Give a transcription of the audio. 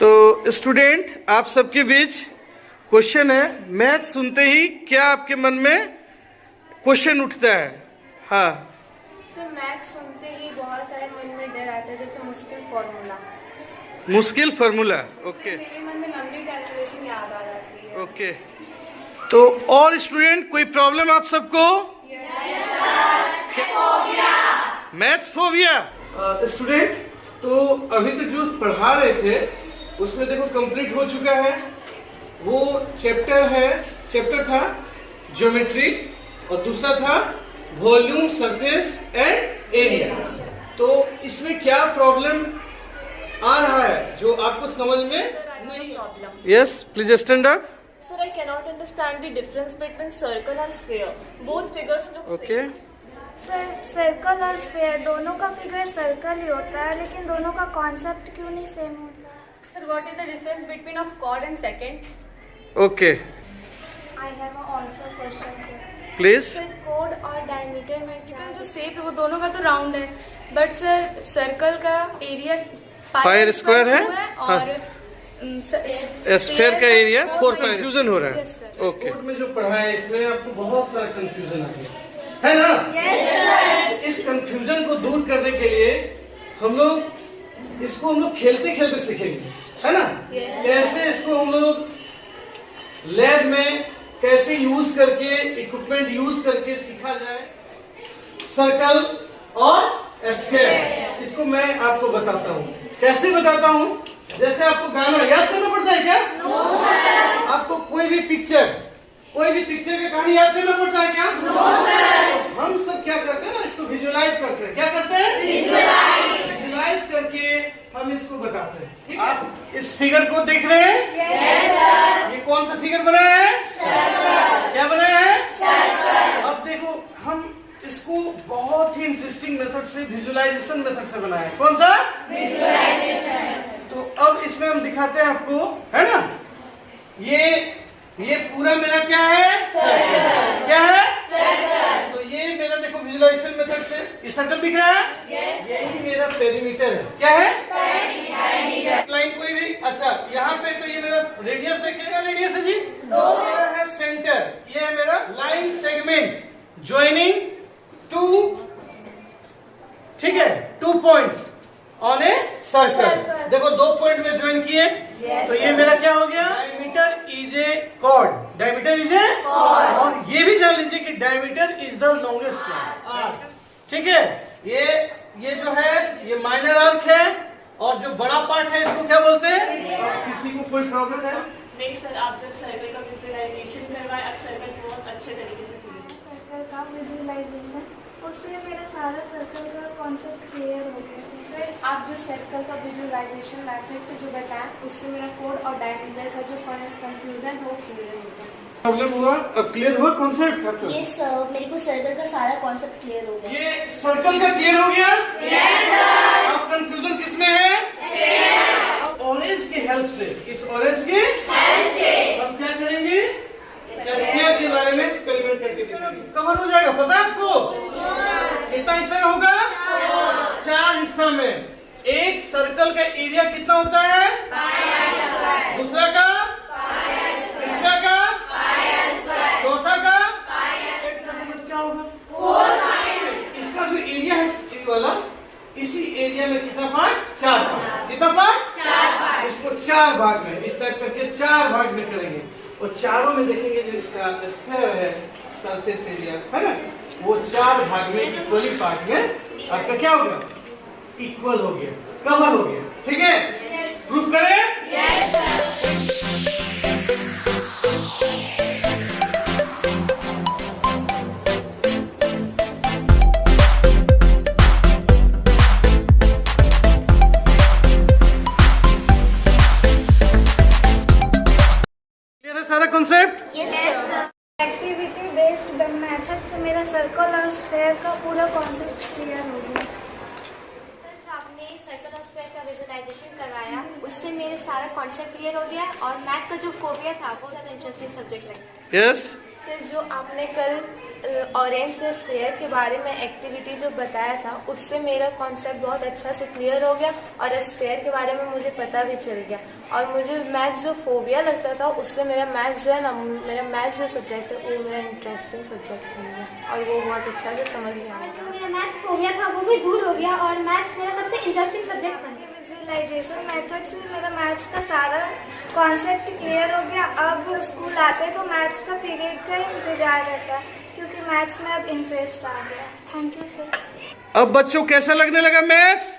तो स्टूडेंट, आप सबके बीच क्वेश्चन है। मैथ सुनते ही क्या आपके मन में क्वेश्चन उठता है? हाँ सर, मैथ सुनते ही बहुत सारे मन में डर आता है, जैसे मुश्किल फॉर्मूला। मुश्किल फार्मूला। ओके मेरे मन में लंबी कैलकुलेशन याद आ जाती है। ओके। तो और स्टूडेंट, कोई प्रॉब्लम आप सबको? Math phobia. स्टूडेंट, तो अभी तक जो पढ़ा रहे थे उसमें देखो कंप्लीट हो चुका है। वो चैप्टर था ज्योमेट्री और दूसरा था वॉल्यूम, सरफेस एंड एरिया। तो इसमें क्या प्रॉब्लम आ रहा है जो आपको समझ में नहीं? Yes, please stand up. Sir, I cannot understand the difference between circle and sphere. Both figures look okay same. Sir, circle और स्फीयर दोनों का फिगर सर्कल ही होता है, लेकिन दोनों का कॉन्सेप्ट क्यों नहीं सेम होता? Sir, what is the difference between of chord and second? Okay, I have also question sir. Please. Sir, कोड और डायमीटर में क्योंकि जो शेप है वो दोनों का तो राउंड है, बट सर सर्कल का एरिया पाई स्क्वायर है और स्फीयर का एरिया 4 पाई। कंफ्यूजन हो रहा है। Yes, sir. ओके। कोड में जो पढ़ा है इसमें आपको बहुत सारा कंफ्यूजन है ना? Yes sir. इस कंफ्यूजन को दूर करने के लिए हम लोग खेलते खेलते सीखेंगे, है ना? Yes. कैसे इसको हम लोग लैब में कैसे यूज करके, इक्विपमेंट यूज करके सीखा जाए सर्कल और स्फीयर। इसको मैं आपको बताता हूँ। कैसे बताता हूँ? जैसे आपको गाना याद करना पड़ता है क्या? No sir. आपको कोई भी पिक्चर की कहानी याद करना पड़ता है क्या? No sir. हम सब क्या करते हैं ना, इसको विजुअलाइज करते हैं। क्या करते हैं? विजुअलाइज करके हम इसको बताते हैं। ठीक है? आप इस फिगर को देख रहे हैं? Yes sir. ये कौन सा फिगर बनाया है? सर्कल। क्या बनाया है? सर्कल। अब देखो, हम इसको बहुत ही इंटरेस्टिंग मेथड से, विजुअलाइजेशन मेथड से बनाया है। कौन सा? विजुअलाइजेशन। तो अब इसमें हम दिखाते हैं आपको, है ना? ये पूरा मेरा क्या है? सर्कल। क्या है? सर्कल। तो ये मेरा देखो विजुअलाइजेशन मेथड से ये सर्कल दिख रहा है? यस। यही मेरा पेरीमीटर है। क्या है? पेरीमीटर। लाइन कोई भी। अच्छा, यहाँ पे तो ये मेरा रेडियस देखिएगा। रेडियस है जी 2। मेरा है सेंटर। ये है मेरा लाइन सेगमेंट ज्वाइनिंग 2, ठीक है, 2 पॉइंट्स ऑन ए सर्कल। देखो 2 पॉइंट में ज्वाइन किए। तो ये मेरा क्या हो गया? Diameter is a chord. Diameter is a chord. और ये भी जान लीजिए कि diameter is the longest arc. ठीक है? ये जो है ये माइनर आर्क है, और जो बड़ा पार्ट है इसको क्या बोलते हैं? किसी को कोई प्रॉब्लम है? नहीं सर, आप जब सर्कल का विजुअलाइजेशन करवाए, अब सर्कल बहुत अच्छे तरीके से खुले। सर्कल का विजुअलाइजेशन, उससे मेरा सारा सर्कल का कॉन्सेप्ट क्लियर हो गया सर। आप जो सर्कल का विजुअलाइजेशन मैथड से जो बताएं, उससे मेरा कोड और डायमीटर का जो कंफ्यूजन है वो क्लियर हो गया। प्रॉब्लम हुआ? अब क्लियर हुआ कॉन्सेप्ट आपको? ये सर, मेरे को सर्कल का सारा कॉन्सेप्ट क्लियर हो गया। ये सर्कल का क्लियर हो गया? अब कंफ्यूजन किसमें है? ऑरेंज की हेल्प से, इस ऑरेंज की हेल्प से हम क्या करेंगे? स्फीयर के बारे में एक्सपेरिमेंट करके देखेंगे। कवर हो जाएगा, पता है आपको? कितना हिस्सा में होगा? 4 हिस्सा में। एक सर्कल का एरिया कितना होता है? दूसरा का? तीसरा का? चौथा का? क्या होगा? इसका जो एरिया है ये वाला, इसी एरिया में कितना पार्ट? 4 पार्ट। कितना पार्ट? 4 पार्ट। इसको 4 भाग में, इस टाइप करके 4 भाग में करेंगे, और चारों में देखेंगे जो इसका स्फीयर है, सरफेस एरिया है ना, वो 4 भाग में इक्वली पार्ट में आपका क्या होगा? इक्वल हो गया, कवर हो गया। ठीक है? प्रूव करें? सारा concept? Yes sir. Activity based method से मेरा सर्कल और स्फीयर का पूरा कॉन्सेप्ट क्लियर हो गया। सर, जो आपने सर्कल और स्क्वायर का विजुअलाइजेशन करवाया, उससे मेरे सारा कॉन्सेप्ट क्लियर हो गया, और मैथ का जो फोबिया था वो ज्यादा इंटरेस्टिंग सब्जेक्ट लगा। यस। सर, जो आपने कल ऑरेंज से स्फीयर के बारे में एक्टिविटी जो बताया था उससे मेरा कॉन्सेप्ट बहुत अच्छा से क्लियर हो गया और स्फीयर के बारे में मुझे पता भी चल गया। और मुझे मैथ्स जो फोबिया लगता था उससे मेरा मैथ्स जो है ना, मेरा मैथ्स जो सब्जेक्ट है वो मेरा इंटरेस्टिंग सब्जेक्ट बन गया और वो बहुत अच्छा से समझ में आ गया। जो मेरा मैथ्स फोबिया था वो भी दूर हो गया और मैथ्स मेरा सबसे इंटरेस्टिंग सब्जेक्ट बन गया। विजुअलाइजेशन मेथड से मेरा मैथ्स का सारा कॉन्सेप्ट क्लियर हो गया। अब स्कूल आते तो मैथ्स का पीरियड का इंतजार रहता है क्योंकि मैथ्स में अब इंटरेस्ट आ गया। Thank you sir. अब बच्चों कैसा लगने लगा मैथ्स?